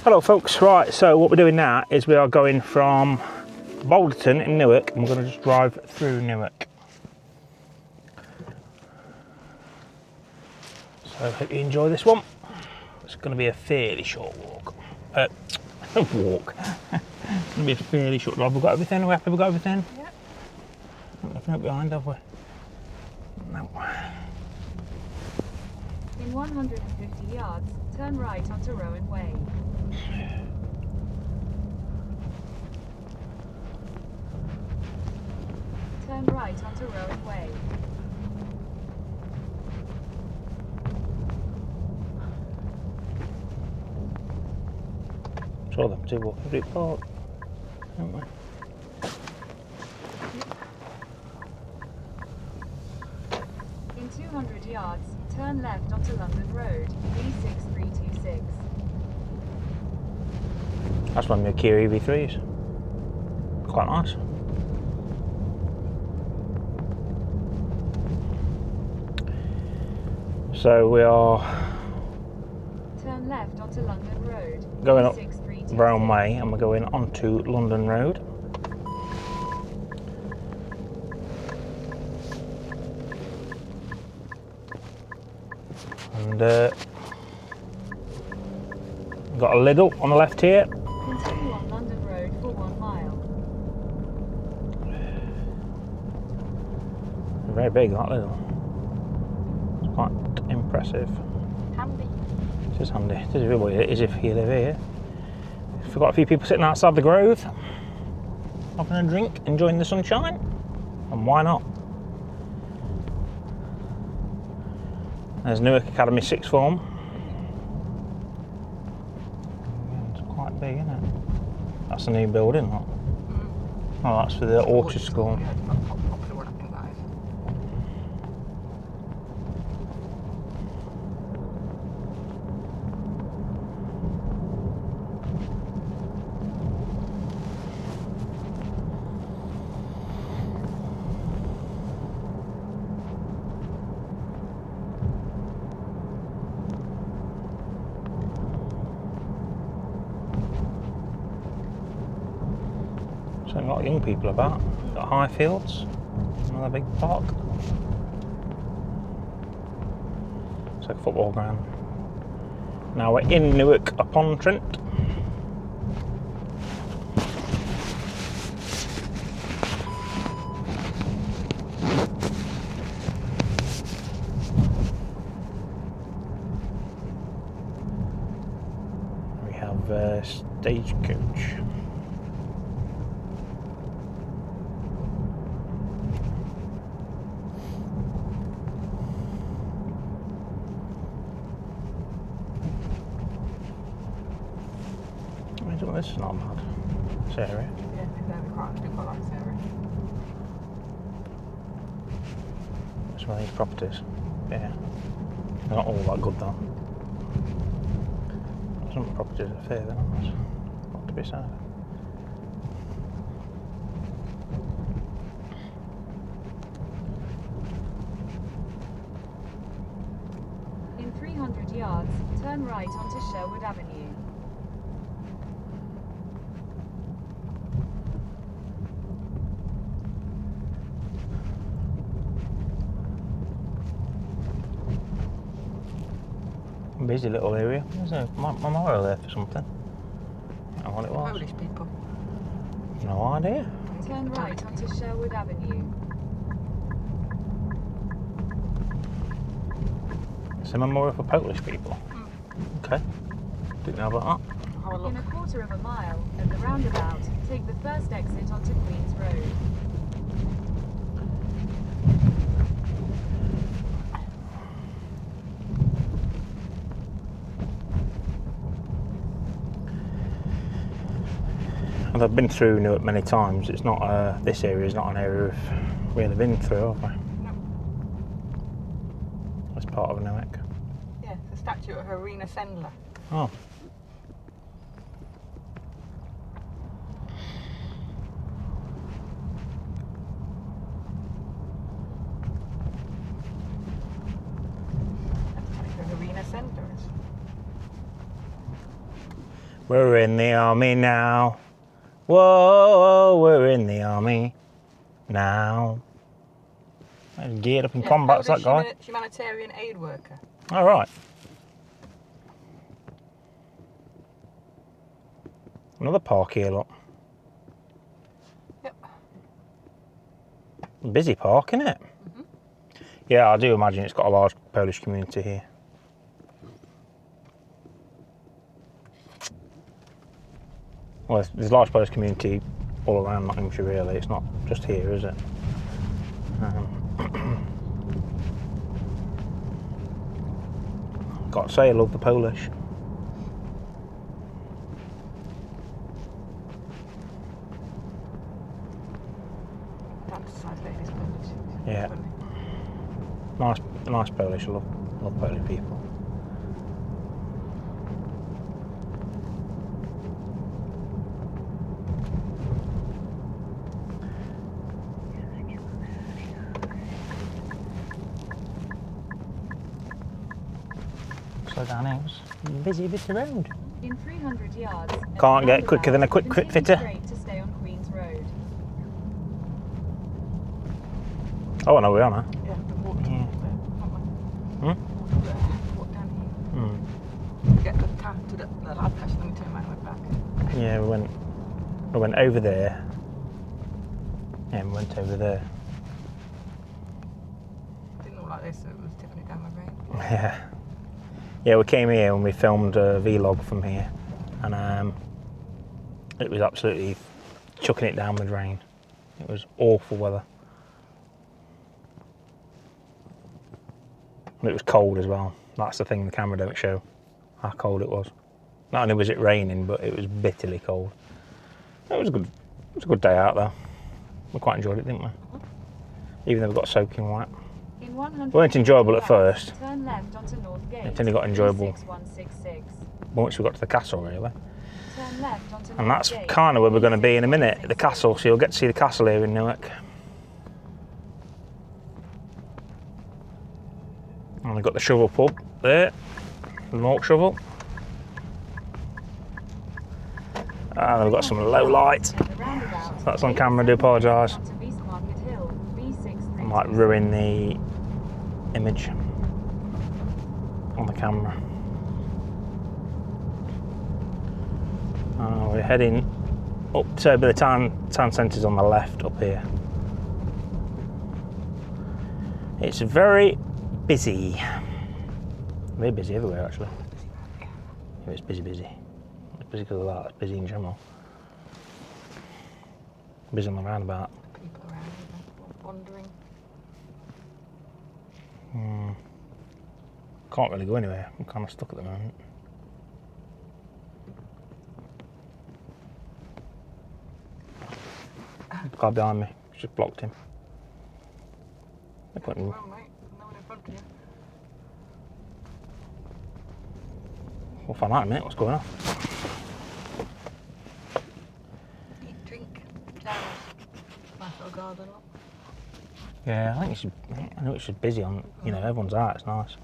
Hello folks, right, so what we're doing now is we are going from Boulderton in Newark and we're going to just drive through Newark. So I hope you enjoy this one. It's going to be a fairly short walk. Walk. It's going to be a fairly short drive. We've got everything, are we happy we've got everything? Yep. Nothing up behind, have we? No. In 150 yards, turn right onto Rowan Way. Turn right onto Rowan Way. Saw them two walking through the park, haven't we? In 200 yards, turn left onto London Road, B6326. That's one of my Kia EV3s. Quite nice. So we are Turn left onto London Road, going up B6326. Rowan Way and we're going onto London Road. And got a Lidl on the left here. Continue on London Road for 1 mile. Very big, that Lidl. It's quite impressive. Handy. It is handy. It is really it is if you live here. We've got a few people sitting outside the Grove, having a drink, enjoying the sunshine, and why not? There's Newark Academy Sixth Form. It's quite big, isn't it? That's a new building, that. Oh, that's for the Orchard School. Yeah, it's not popular one, I think that is. So a lot of young people about. Got Highfields, another big park. It's like a football ground. Now we're in Newark-on-Trent. We have a stagecoach. This is not bad. This area. Yeah, I do quite like this area. It's one of these properties. Yeah. They're not all that good though. Some properties are fair, they're not. Not to be said. In 300 yards, turn right onto Sherwood Avenue. Busy little area. There's a memorial there for something. I don't know what it was. Polish people. No idea. Turn right onto Sherwood Avenue. It's a memorial for Polish people. Okay. Didn't know about that. Have a look. In a quarter of a mile, at the roundabout, take the first exit onto Queen's Road. And I've been through Newark many times. It's not this area is not an area we've really been through, have we? No. It's part of Newark. Yeah, it's a statue of Irina Sendler. Oh. We're in the army now. Whoa, we're in the army now. He's geared up in combat, that guy. Humanitarian aid worker. All right. Another park here, look. Yep. Busy park, isn't it? Mm-hmm. Yeah, I do imagine it's got a large Polish community here. Well, there's a large Polish community all around Nottinghamshire, really. It's not just here, is it? Got to say, I love the Polish. That's the size lady's Polish. Yeah. Nice Polish. I love Polish people. Slow down here. It's a busy bit of road. In 300 yards. Can't get quicker than a quick continue fitter. straight to stay on Queen's Road. Oh, I know we are now. Yeah, we walked Yeah. there, haven't we? Hmm? Walked down here. Hmm. To get the car to the lab test and then we turned around and went back. Yeah, we went over there. Yeah, we went over there. Didn't look like this, so it was tipping it down my brain. Yeah. Yeah, we came here and we filmed a vlog from here, and it was absolutely chucking it down with rain. It was awful weather. And it was cold as well. That's the thing the camera don't show, how cold it was. Not only was it raining, but it was bitterly cold. It was a good day out though. We quite enjoyed it, didn't we? Even though we got soaking wet. In 100 It weren't enjoyable at yards, first. Turn left onto North Gate. It only got enjoyable 6166. once we got to the castle, really. Turn left onto And North that's Gate. kind of where we're going to be in a minute, the castle. So you'll get to see the castle here in Newark. And we've got the shovel pub there, the Mork shovel. And we've got some low light. That's on camera, I do apologise. I might ruin the image on the camera. We're heading up to the town centre's on the left up here. It's very busy. Very busy everywhere actually. Yeah, it's busy. It's busy because of that, it's busy in general. Busy on the roundabout. People around, wandering. Can't really go anywhere. I'm kind of stuck at the moment. Guy behind me, just blocked him. They're putting, Well, mate, no one in front of you. we'll find out in a minute what's going on. Eat, drink, flowers. Nice little garden, look. Yeah, I know it's just busy on, everyone's out, it's nice.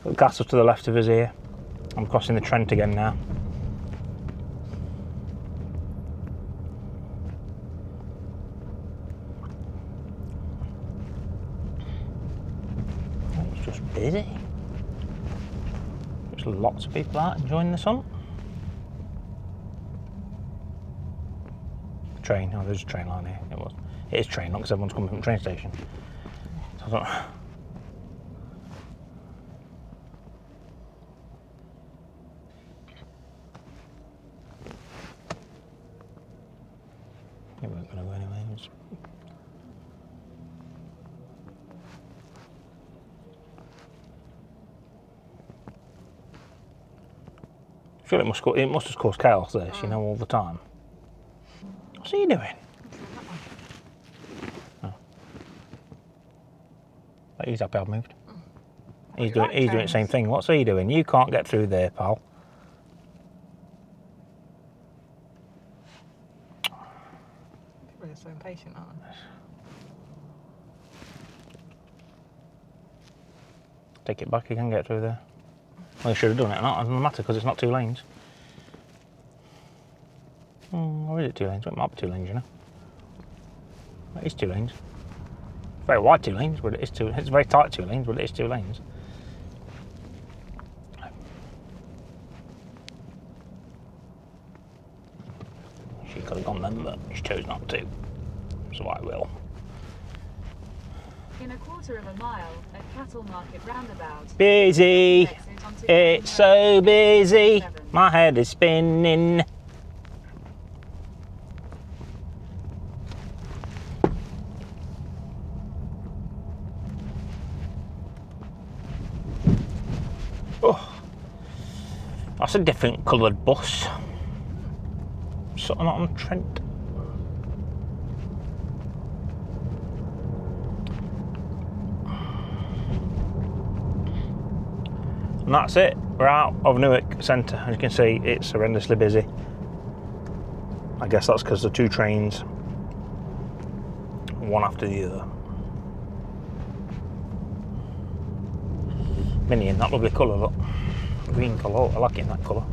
Got the castle to the left of us here. I'm crossing the Trent again now. It's just busy. There's lots of people out enjoying the sun. Train, oh there's a train line here, It is train, not because everyone's coming from the train station. So I don't know. It weren't going to go anyway. I feel it must have caused chaos there, all the time. What's he doing? Oh. He's happy I've moved. He's doing the same thing. What's he doing? You can't get through there, pal. People are so impatient, aren't they? Take it back, you can get through there. Well, you should have done it, not. It doesn't matter because it's not two lanes. Or is it 2 lanes? Well, it might be 2 lanes, you know. It is 2 lanes. It's very wide 2 lanes, but it is 2. It's very tight 2 lanes, but it is 2 lanes. She could have gone then, but she chose not to. So I will. In a quarter of a mile, at Cattle Market roundabout. Busy. Exit onto It's so busy. My head is spinning. Oh, that's a different coloured bus. Nottinghamshire. And that's it. We're out of Newark Centre. As you can see, it's horrendously busy. I guess that's because the 2 trains, one after the other. Mini in that lovely colour, look. Green colour, I like it in that colour.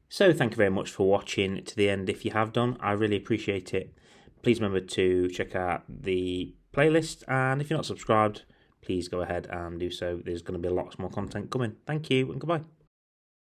So thank you very much for watching to the end. If you have done, I really appreciate it. Please remember to check out the playlist, and if you're not subscribed, please go ahead and do so. There's going to be lots more content coming. Thank you and goodbye.